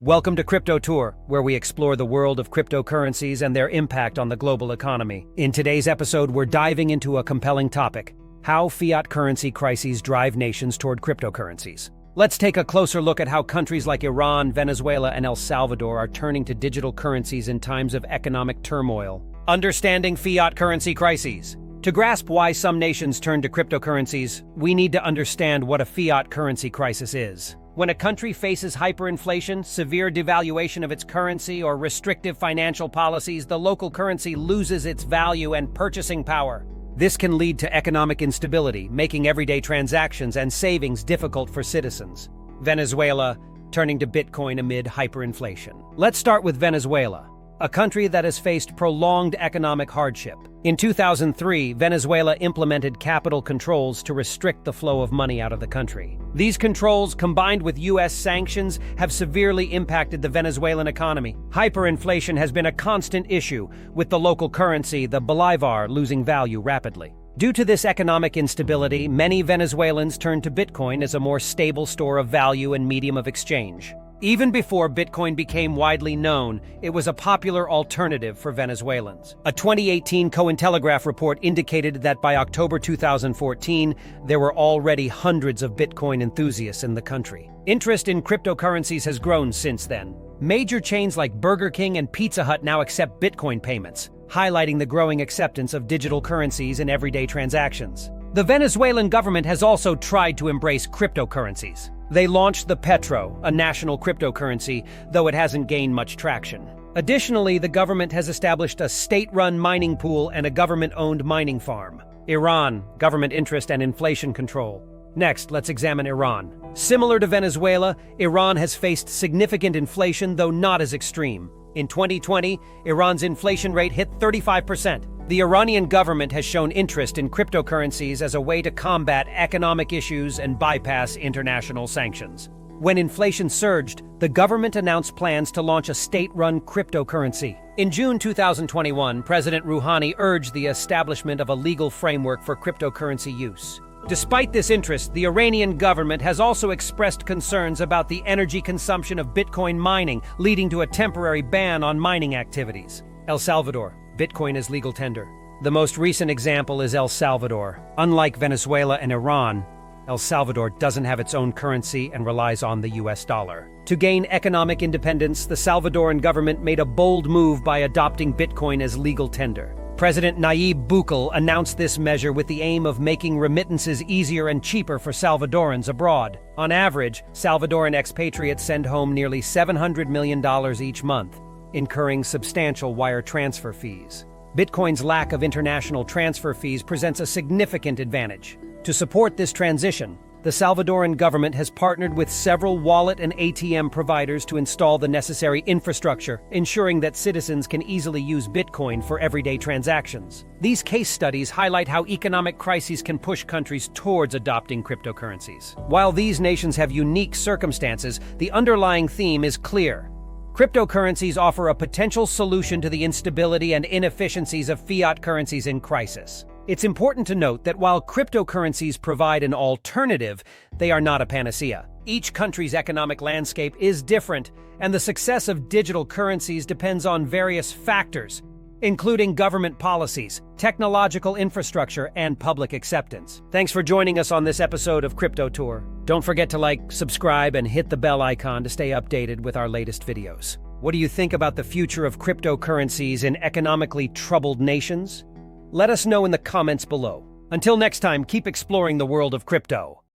Welcome to Crypto Tour, where we explore the world of cryptocurrencies and their impact on the global economy. In today's episode, we're diving into a compelling topic: how fiat currency crises drive nations toward cryptocurrencies. Let's take a closer look at how countries like Iran, Venezuela, and El Salvador are turning to digital currencies in times of economic turmoil. Understanding fiat currency crises. To grasp why some nations turn to cryptocurrencies, we need to understand what a fiat currency crisis is. When a country faces hyperinflation, severe devaluation of its currency, or restrictive financial policies, the local currency loses its value and purchasing power. This can lead to economic instability, making everyday transactions and savings difficult for citizens. Venezuela, turning to Bitcoin amid hyperinflation. Let's start with Venezuela, a country that has faced prolonged economic hardship. In 2003, Venezuela implemented capital controls to restrict the flow of money out of the country. These controls, combined with U.S. sanctions, have severely impacted the Venezuelan economy. Hyperinflation has been a constant issue, with the local currency, the bolivar, losing value rapidly. Due to this economic instability, many Venezuelans turned to Bitcoin as a more stable store of value and medium of exchange. Even before Bitcoin became widely known, it was a popular alternative for Venezuelans. A 2018 Cointelegraph report indicated that by October 2014, there were already hundreds of Bitcoin enthusiasts in the country. Interest in cryptocurrencies has grown since then. Major chains like Burger King and Pizza Hut now accept Bitcoin payments, highlighting the growing acceptance of digital currencies in everyday transactions. The Venezuelan government has also tried to embrace cryptocurrencies. They launched the Petro, a national cryptocurrency, though it hasn't gained much traction. Additionally, the government has established a state-run mining pool and a government-owned mining farm. Iran, government interest and inflation control. Next, let's examine Iran. Similar to Venezuela, Iran has faced significant inflation, though not as extreme. In 2020, Iran's inflation rate hit 35%. The Iranian government has shown interest in cryptocurrencies as a way to combat economic issues and bypass international sanctions. When inflation surged, the government announced plans to launch a state-run cryptocurrency. In June 2021, President Rouhani urged the establishment of a legal framework for cryptocurrency use. Despite this interest, the Iranian government has also expressed concerns about the energy consumption of Bitcoin mining, leading to a temporary ban on mining activities. El Salvador. Bitcoin as legal tender. The most recent example is El Salvador. Unlike Venezuela and Iran, El Salvador doesn't have its own currency and relies on the US dollar. To gain economic independence, the Salvadoran government made a bold move by adopting Bitcoin as legal tender. President Nayib Bukele announced this measure with the aim of making remittances easier and cheaper for Salvadorans abroad. On average, Salvadoran expatriates send home nearly $700 million each month, incurring substantial wire transfer fees. Bitcoin's lack of international transfer fees presents a significant advantage. To support this transition, the Salvadoran government has partnered with several wallet and ATM providers to install the necessary infrastructure, ensuring that citizens can easily use Bitcoin for everyday transactions. These case studies highlight how economic crises can push countries towards adopting cryptocurrencies. While these nations have unique circumstances, the underlying theme is clear. Cryptocurrencies offer a potential solution to the instability and inefficiencies of fiat currencies in crisis. It's important to note that while cryptocurrencies provide an alternative, they are not a panacea. Each country's economic landscape is different, and the success of digital currencies depends on various factors, including government policies, technological infrastructure, and public acceptance. Thanks for joining us on this episode of Crypto Tour. Don't forget to like, subscribe, and hit the bell icon to stay updated with our latest videos. What do you think about the future of cryptocurrencies in economically troubled nations? Let us know in the comments below. Until next time, keep exploring the world of crypto.